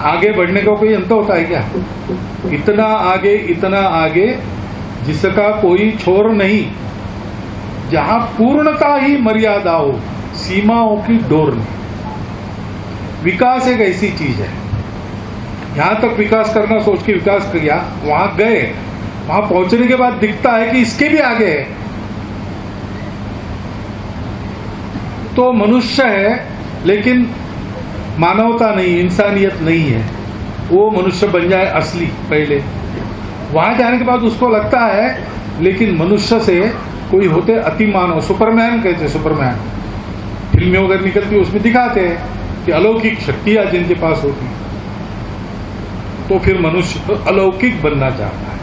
आगे बढ़ने का कोई अंत होता है क्या? इतना आगे जिसका कोई छोर नहीं, जहां पूर्णता ही मर्यादा हो, सीमाओं की डोर नहीं। विकास एक ऐसी चीज है, यहां तक विकास करना सोच के विकास किया, वहां गए, वहां पहुंचने के बाद दिखता है कि इसके भी आगे है, तो मनुष्य है लेकिन मानवता नहीं, इंसानियत नहीं है। वो मनुष्य बन जाए असली पहले, वहां जाने के बाद उसको लगता है लेकिन मनुष्य से कोई होते अति मानव, सुपरमैन कहते, सुपरमैन फिल्में वगैरह निकलती उसमें दिखाते हैं कि अलौकिक शक्तियां जिनके पास होती, तो फिर मनुष्य अलौकिक बनना चाहता है,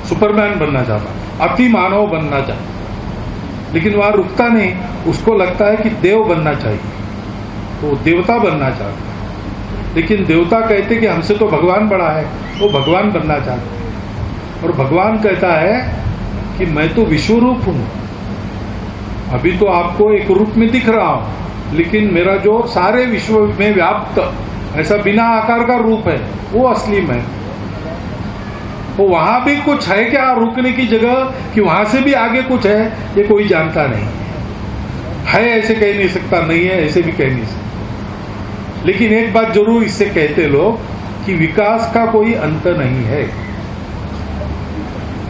सुपरमैन बनना चाहता है, अति मानव बनना चाहता है, लेकिन वहां रुकता नहीं, उसको लगता है कि देव बनना चाहिए, तो देवता बनना चाहता है। लेकिन देवता कहते कि हमसे तो भगवान बड़ा है, वो भगवान बनना चाहता है। और भगवान कहता है कि मैं तो विश्वरूप हूं, अभी तो आपको एक रूप में दिख रहा हूं, लेकिन मेरा जो सारे विश्व में व्याप्त ऐसा बिना आकार का रूप है, वो असली मैं। तो वहां भी कुछ है क्या रुकने की जगह, कि वहां से भी आगे कुछ है, ये कोई जानता नहीं है। ऐसे कह नहीं सकता, नहीं है ऐसे भी कह नहीं सकता। लेकिन एक बात जरूर इससे कहते लोग कि विकास का कोई अंत नहीं है,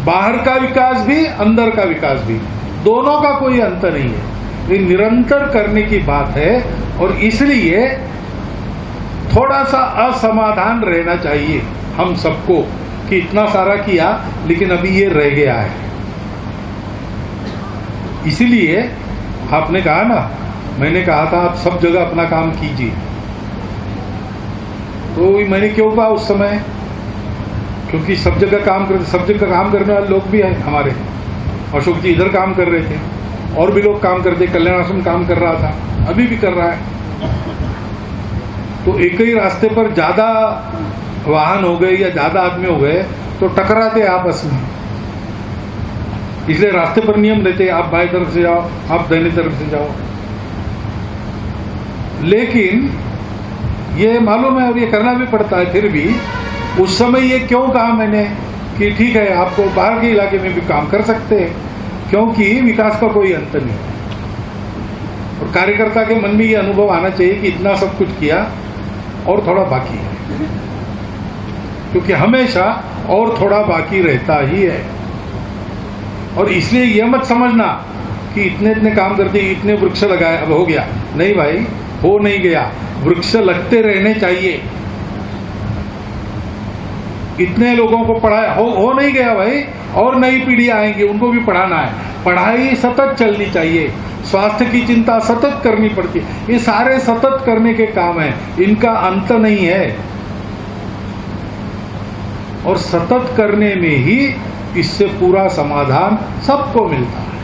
बाहर का विकास भी अंदर का विकास भी, दोनों का कोई अंत नहीं है। ये निरंतर करने की बात है, और इसलिए थोड़ा सा असमाधान रहना चाहिए हम सबको कि इतना सारा किया लेकिन अभी ये रह गया है। इसीलिए आपने कहा ना, मैंने कहा था आप सब जगह अपना काम कीजिए, तो मैंने क्यों कहा उस समय, क्योंकि सब जगह काम करने वाले लोग भी हैं हमारे। अशोक जी इधर काम कर रहे थे, और भी लोग काम करते, कल्याण आश्रम काम कर रहा था, अभी भी कर रहा है। तो एक ही रास्ते पर ज्यादा वाहन हो गए या ज्यादा आदमी हो गए तो टकराते आपस में, इसलिए रास्ते पर नियम रहते, आप बाएं तरफ से जाओ, आप दाहिने तरफ से जाओ। लेकिन ये मालूम है और ये करना भी पड़ता है, फिर भी उस समय ये क्यों कहा मैंने कि ठीक है आपको बाहर के इलाके में भी काम कर सकते हैं, क्योंकि विकास का कोई अंत नहीं। और कार्यकर्ता के मन में ये अनुभव आना चाहिए कि इतना सब कुछ किया और थोड़ा बाकी है, क्योंकि हमेशा और थोड़ा बाकी रहता ही है। और इसलिए यह मत समझना कि इतने इतने काम करते, इतने वृक्ष लगाए अब हो गया, नहीं भाई, हो नहीं गया, वृक्ष लगते रहने चाहिए। इतने लोगों को पढ़ाया, हो नहीं गया भाई, और नई पीढ़ी आएंगी, उनको भी पढ़ाना है, पढ़ाई सतत चलनी चाहिए, स्वास्थ्य की चिंता सतत करनी पड़ती है, ये सारे सतत करने के काम है, इनका अंत नहीं है। और सतत करने में ही इससे पूरा समाधान सबको मिलता है।